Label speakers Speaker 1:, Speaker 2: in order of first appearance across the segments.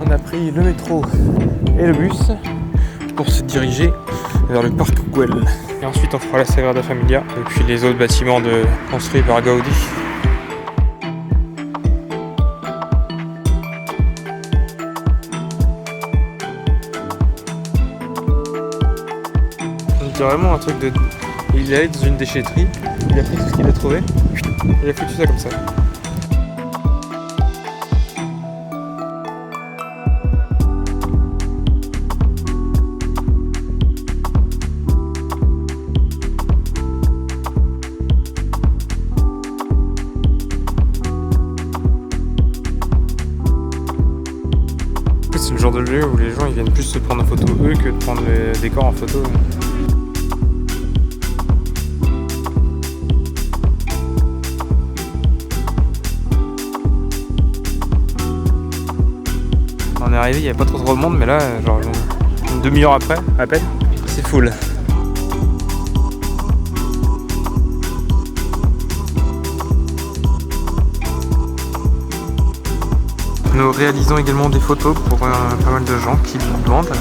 Speaker 1: On a pris le métro et le bus pour se diriger vers le parc Güell. Et ensuite on fera la Sagrada Familia et puis les autres bâtiments construits par Gaudi. On dirait vraiment un truc de... Il est allé dans une déchetterie, il a pris tout ce qu'il a trouvé, il a foutu ça comme ça. C'est le genre de lieu où les gens ils viennent plus se prendre en photo eux que de prendre le décor en photo. On est arrivé, il n'y avait pas trop de monde, mais là, genre une demi-heure après, à peine, c'est full. Nous réalisons également des photos pour pas mal de gens qui nous demandent.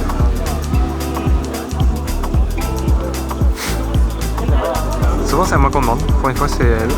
Speaker 1: Souvent c'est à moi qu'on demande, pour une fois c'est elle.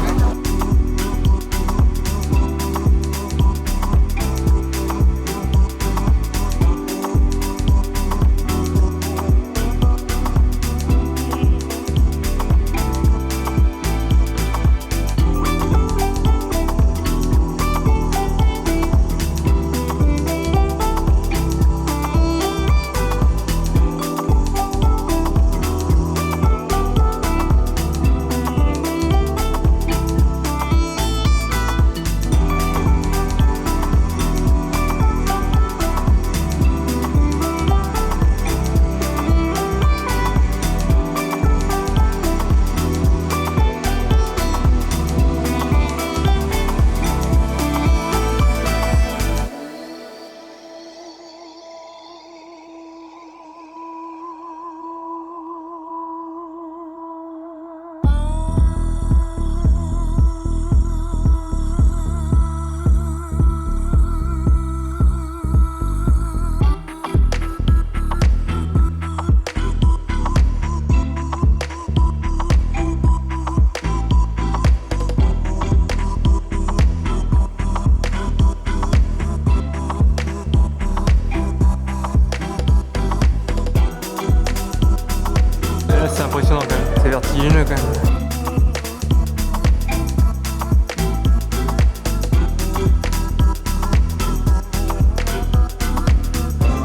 Speaker 1: C'est impressionnant quand même, c'est vertigineux quand même.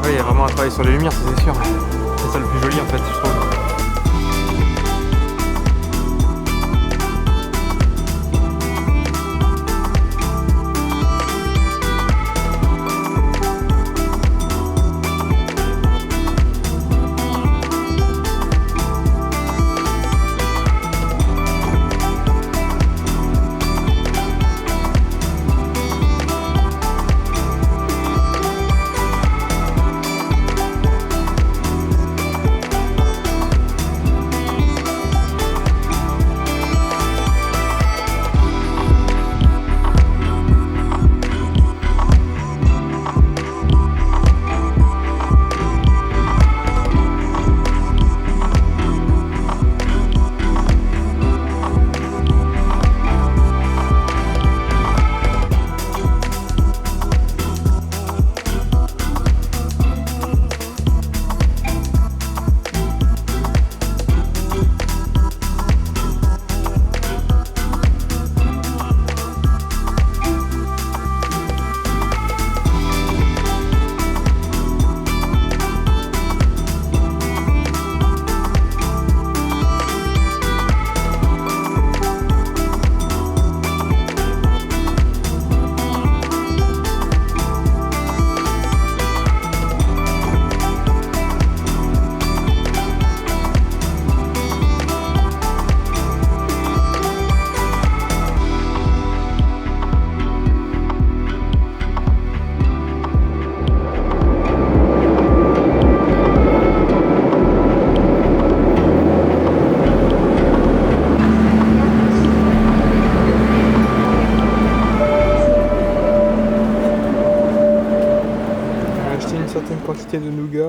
Speaker 1: Oui, il y a vraiment un travail sur les lumières, c'est sûr. C'est ça le plus joli en fait, je trouve.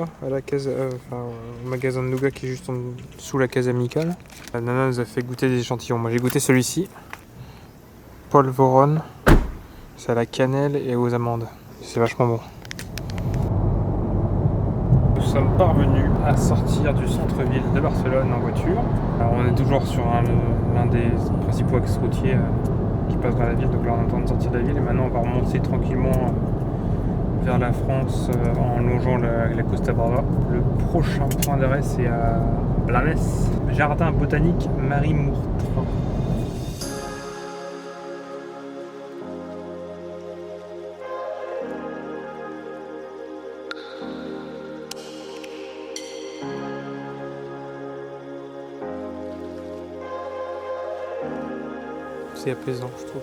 Speaker 1: nougat à la case, au magasin de nougat qui est juste sous la case amicale. La nana nous a fait goûter des échantillons. Moi j'ai goûté celui-ci, Paul Voron. C'est à la cannelle et aux amandes. C'est vachement bon. Nous sommes parvenus à sortir du centre-ville de Barcelone en voiture. Alors on est toujours sur l'un des principaux axes routiers qui passe dans la ville. Donc là on est en train de sortir de la ville et maintenant on va remonter tranquillement vers la France en longeant la Costa Brava. Le prochain point d'arrêt c'est à Blanes, jardin botanique Marie Mourtrin. C'est apaisant, je trouve.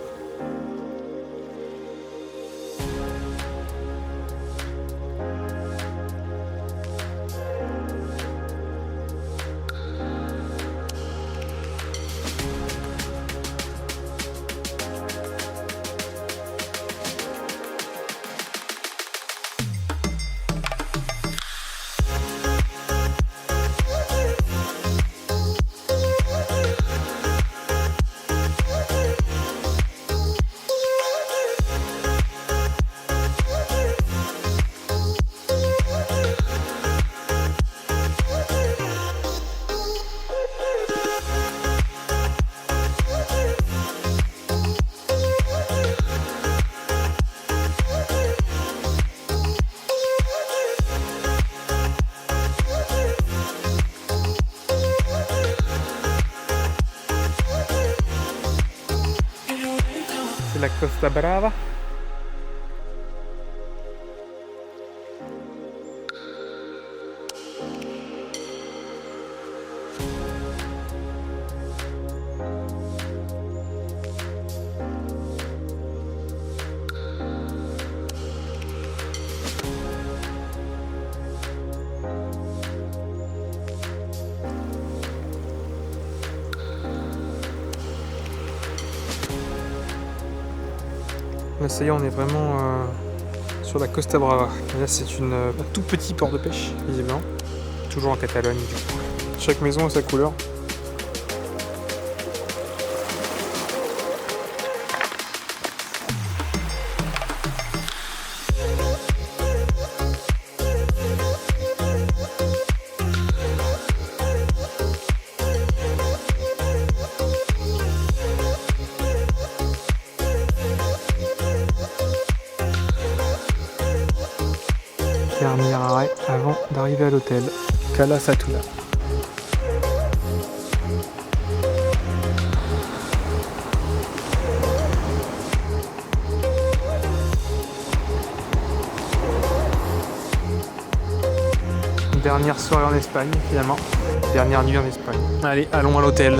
Speaker 1: La Costa Brava. Là ça y est, on est vraiment sur la Costa Brava. Et là c'est un tout petit port de pêche, visiblement. Toujours en Catalogne du coup. Chaque maison a sa couleur. Dernier arrêt avant d'arriver à l'hôtel, Cala Satuna. Dernière soirée en Espagne finalement, dernière nuit en Espagne. Allez, allons à l'hôtel.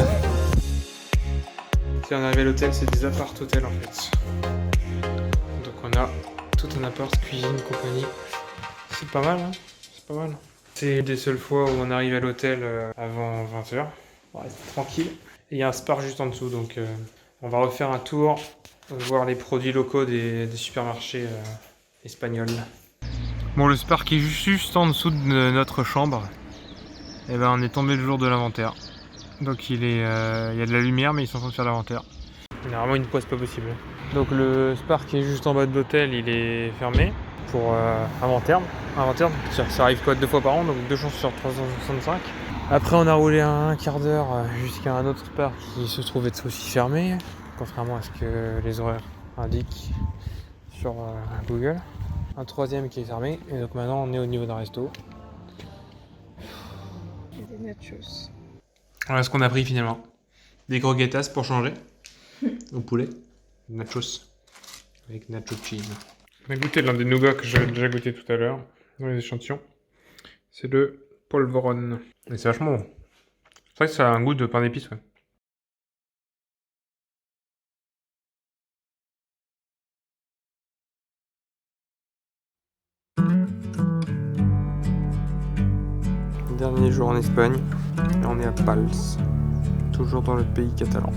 Speaker 1: Si on arrive à l'hôtel, c'est des appart-hôtels en fait. Donc on a tout un appart, cuisine, compagnie. C'est pas mal, hein? C'est pas mal. C'est une des seules fois où on arrive à l'hôtel avant 20h. On va rester tranquille. Et il y a un Spar juste en dessous, donc on va refaire un tour, voir les produits locaux des supermarchés espagnols. Bon, le Spar qui est juste en dessous de notre chambre, et ben on est tombé le jour de l'inventaire. Donc il y a de la lumière, mais ils sont en train de faire l'inventaire. Normalement une poisse pas possible. Donc le Spar qui est juste en bas de l'hôtel, il est fermé pour inventaire. Ça arrive quoi 2 fois par an, donc 2 chances sur 365. Après on a roulé un quart d'heure jusqu'à un autre Spar qui se trouve être aussi fermé, contrairement à ce que les horaires indiquent sur Google. Un troisième qui est fermé, et donc maintenant on est au niveau d'un resto.
Speaker 2: Et des nachos.
Speaker 1: Voilà ce qu'on a pris finalement. Des croquetas pour changer. Au poulet. Nachos. Avec nacho cheese. On a goûté l'un des nougats que j'avais déjà goûté tout à l'heure dans les échantillons. C'est le Polvoron. Et c'est vachement bon. C'est vrai que ça a un goût de pain d'épices, ouais. Dernier jour en Espagne. Et on est à Pals. Toujours dans le pays catalan.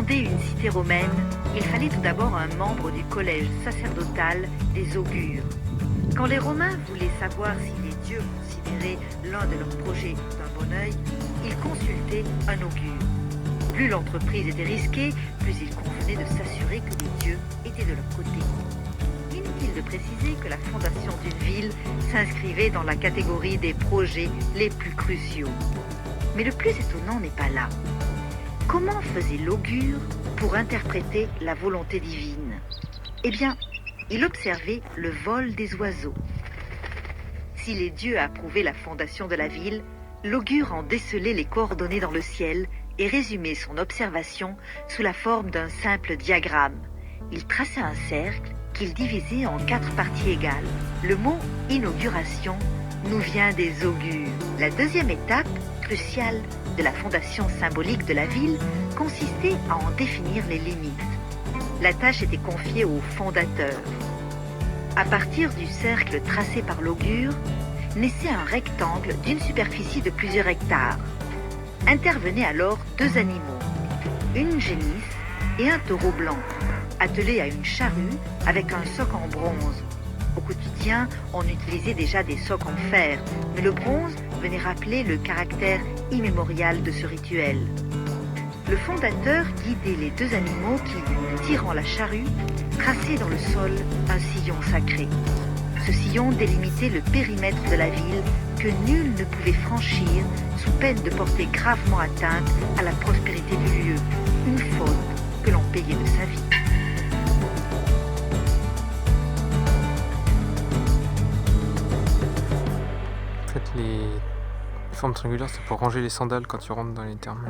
Speaker 2: fonder une cité romaine, il fallait tout d'abord un membre du collège sacerdotal des augures. Quand les Romains voulaient savoir si les dieux considéraient l'un de leurs projets d'un bon œil, ils consultaient un augure. Plus l'entreprise était risquée, plus il convenait de s'assurer que les dieux étaient de leur côté. Inutile de préciser que la fondation d'une ville s'inscrivait dans la catégorie des projets les plus cruciaux. Mais le plus étonnant n'est pas là. Comment faisait l'augure pour interpréter la volonté divine? Eh bien, il observait le vol des oiseaux. Si les dieux approuvaient la fondation de la ville, l'augure en décelait les coordonnées dans le ciel et résumait son observation sous la forme d'un simple diagramme. Il traçait un cercle qu'il divisait en 4 parties égales. Le mot « inauguration » nous vient des augures. La deuxième étape, cruciale de la fondation symbolique de la ville, consistait à en définir les limites. La tâche était confiée au fondateur. À partir du cercle tracé par l'augure, naissait un rectangle d'une superficie de plusieurs hectares. Intervenaient alors 2 animaux, une génisse et un taureau blanc, attelés à une charrue avec un soc en bronze. Au quotidien, on utilisait déjà des socs en fer, mais le bronze venait rappeler le caractère immémorial de ce rituel. Le fondateur guidait les 2 animaux qui, tirant la charrue, traçaient dans le sol un sillon sacré. Ce sillon délimitait le périmètre de la ville que nul ne pouvait franchir sous peine de porter gravement atteinte à la prospérité du lieu, une faute que l'on payait de sa vie.
Speaker 1: En fait, les formes triangulaires, c'est pour ranger les sandales quand tu rentres dans les thermes.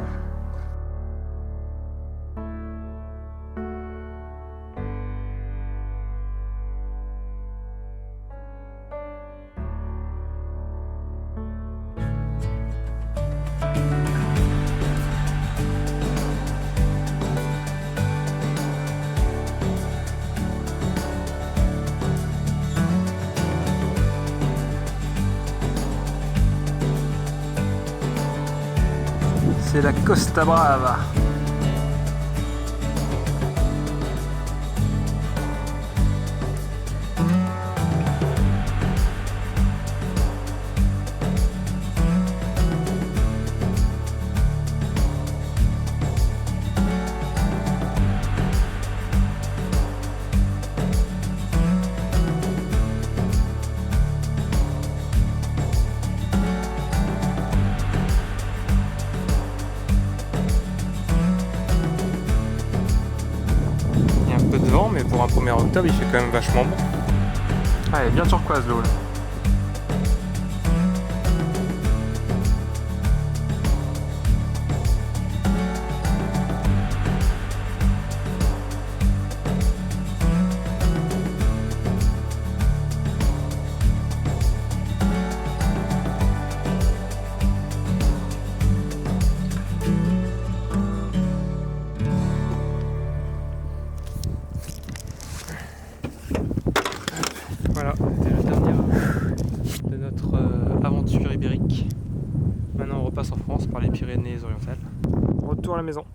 Speaker 1: C'est la Costa Brava. De vent, mais pour un 1er octobre il fait quand même vachement bon. Ah, elle est bien turquoise l'eau là. Voilà, c'était la dernière de notre aventure ibérique. Maintenant on repasse en France par les Pyrénées orientales. Retour à la maison.